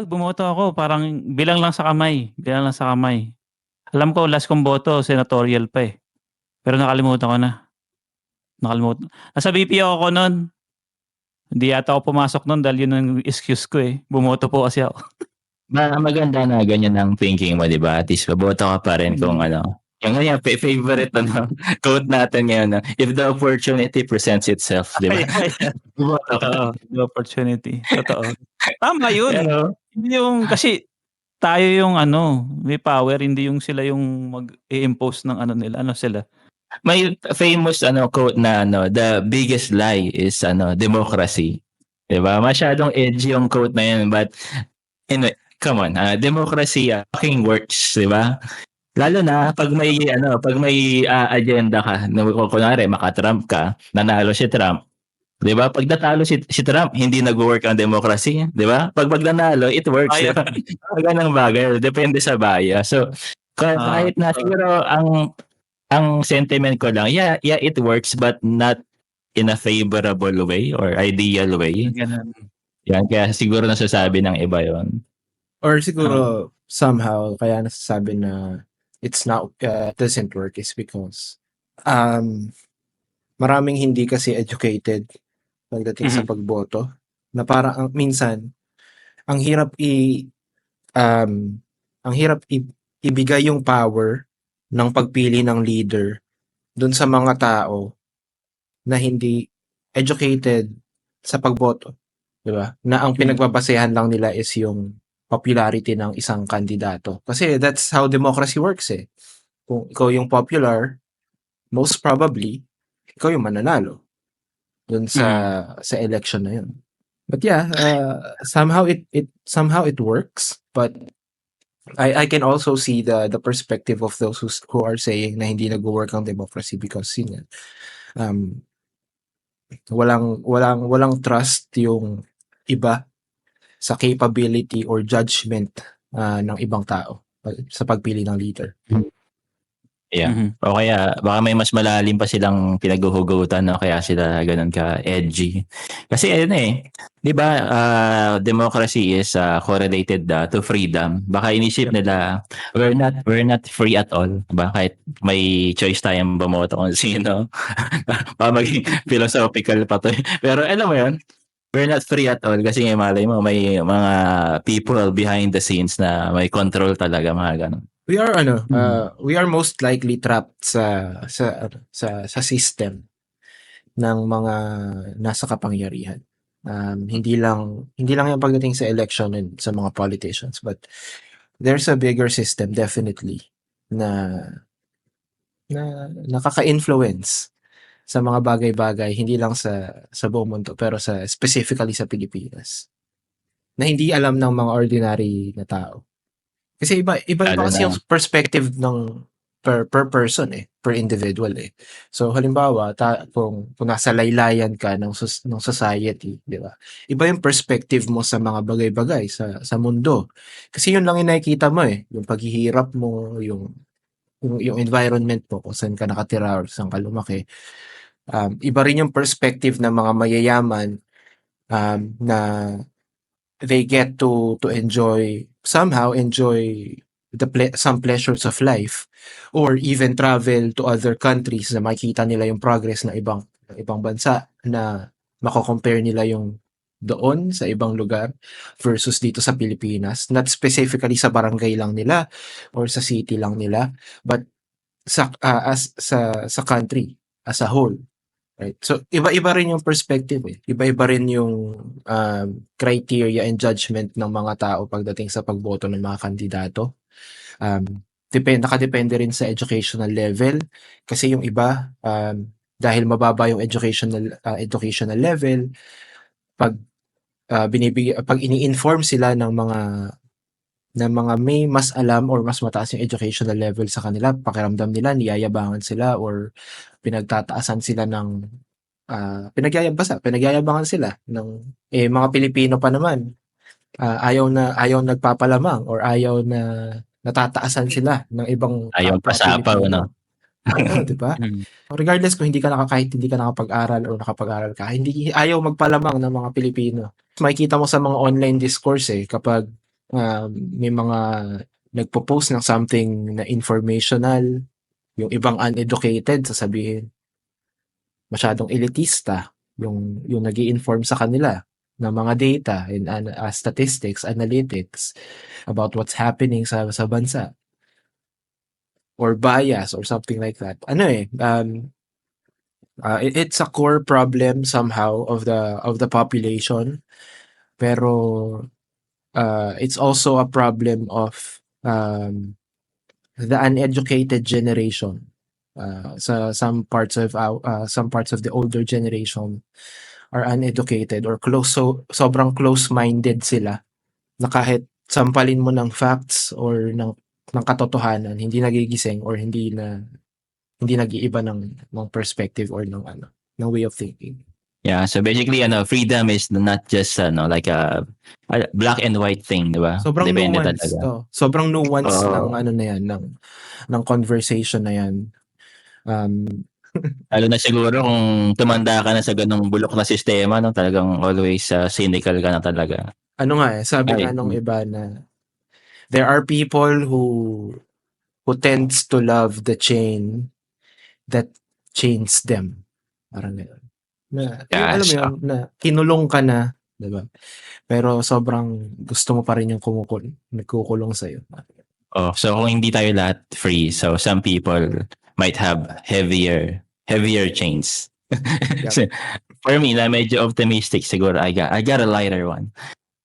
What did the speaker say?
Bumoto ako parang bilang lang sa kamay, bilang lang sa kamay. Alam ko last kong boto senatorial pa, eh, pero nakalimutan ko na, nasa BPO ako nun. Hindi yata ako pumasok nun dahil yun ang excuse ko, eh, bumoto po kasi ako. Maganda na ganyan ang thinking mo, 'di ba? At least boboto ka pa rin kung yung ganyan favorite quote natin ngayon na, "If the opportunity presents itself," 'di ba? Boboto ka. Oo, the opportunity, totoo. Tama yun, Pero hindi yung kasi tayo yung may power hindi yung sila yung mag-i-impose ng nila, sila? may famous quote na "The biggest lie is democracy." 'Di ba? Masyadong edgy yung quote na yun, but anyway, come on, democracy fucking works, 'di ba? Lalo na pag may agenda ka na kunwari maka-Trump ka, nanalo si Trump, 'di ba? Pag natalo si Trump, hindi nagwo-work ang democracy, 'di ba? Pag nanalo, it works, 'di ba? Mga gano'ng bagay, depende sa bias. So, kahit na siguro ang sentiment ko lang, yeah, it works but not in a favorable way or ideal way. Ganun. Yan, kaya siguro nasasabi ng iba 'yon. Or siguro somehow kaya nasasabi na it's not doesn't work is because maraming hindi kasi educated pagdating sa pagboto, na parang minsan ang hirap ibigay yung power ng pagpili ng leader dun sa mga tao na hindi educated sa pagboto, 'di ba? Na ang pinagbabasehan lang nila is yung popularity ng isang kandidato. Kasi that's how democracy works, eh. Kung ikaw yung popular, most probably ikaw yung mananalo dun sa election na yun. But yeah, somehow it works, but I can also see the perspective of those who are saying na hindi nagwo-work ang democracy because yun, walang trust yung iba sa capability or judgment ng ibang tao sa pagpili ng leader. Yeah. O kaya baka may mas malalim pa silang pinaghuhugutan, no? Kaya sila ganun ka edgy. Kasi 'di ba, democracy is correlated to freedom. Baka inisip nila we're not free at all, 'di ba? Kahit may choice tayong bumoto kung sino. Baka maging philosophical pa to. Pero alam mo 'yun, we're not free at all kasi malay mo may mga people behind the scenes na may control talaga, mga ganun. We are most likely trapped sa system ng mga nasa kapangyarihan. Hindi lang yung pagdating sa election and sa mga politicians, but there's a bigger system definitely na nakaka-influence sa mga bagay-bagay, hindi lang sa buong mundo pero specifically sa Pilipinas, na hindi alam ng mga ordinary na tao. Kasi iba kasi yung perspective ng per person, per individual, eh. So halimbawa, kung nasa laylayan ka ng society, 'di ba? Iba yung perspective mo sa mga bagay-bagay sa mundo. Kasi yun lang yung nakikita mo, yung paghihirap mo, yung environment mo, kung saan ka nakatira or saan ka lumaki. Iba rin yung perspective ng mga mayayaman na they get to somehow enjoy some pleasures of life, or even travel to other countries na makita nila yung progress ng ibang bansa, na mako-compare nila yung doon sa ibang lugar versus dito sa Pilipinas, not specifically sa barangay lang nila or sa city lang nila, but sa country as a whole. Right. So iba-iba rin yung perspective, eh. Iba-iba rin yung criteria and judgment ng mga tao pagdating sa pagboto ng mga kandidato. Nakadepende rin sa educational level, kasi yung iba dahil mababa yung educational level, pag ini-inform sila ng mga may mas alam or mas mataas yung educational level sa kanila, pakiramdam nila niyayabangan sila or pinagtataasan sila ng pinagyayabangan sila ng mga Pilipino pa naman. Ayaw nagpapalamang or ayaw na natataasan sila ng ibang ayaw pasapaw, no? Oo, 'di ba? Regardless kung kahit hindi ka nakapag-aral or nakapag-aral ka, hindi ayaw magpalamang ng mga Pilipino. Makikita mo sa mga online discourse, kapag may mga nagpo-post ng something na informational, yung ibang uneducated sasabihin masyadong elitista yung nag-i-inform sa kanila ng mga data and statistics, analytics about what's happening sa bansa, or bias or something like that. It's a core problem somehow of the population, pero it's also a problem of the uneducated generation. Some parts of the older generation are uneducated or sobrang close-minded sila, na kahit sampalin mo ng facts or ng katotohanan, hindi nagigising or hindi nag-iiba ng perspective or ng way of thinking. Yeah, so basically freedom is not just like a black and white thing, 'di ba? Sobrang Depende nuanced talaga. to. Sobrang nuanced Oo. ng na yan, ng conversation na yan. Lalo na siguro kung tumanda ka na sa ganung bulok na sistema, no, talagang always cynical ka na talaga. Sabi nga nung iba na there are people who tends to love the chain that chains them. Parang gano'n. Yung alam mo Yes. yun, na kinulong ka na, 'di ba? Pero sobrang gusto mo pa rin yung nagkukulong sa'yo. So kung hindi tayo lahat free, so some people might have heavier chains. Yep. So, for me, na medyo optimistic siguro, I got a lighter one.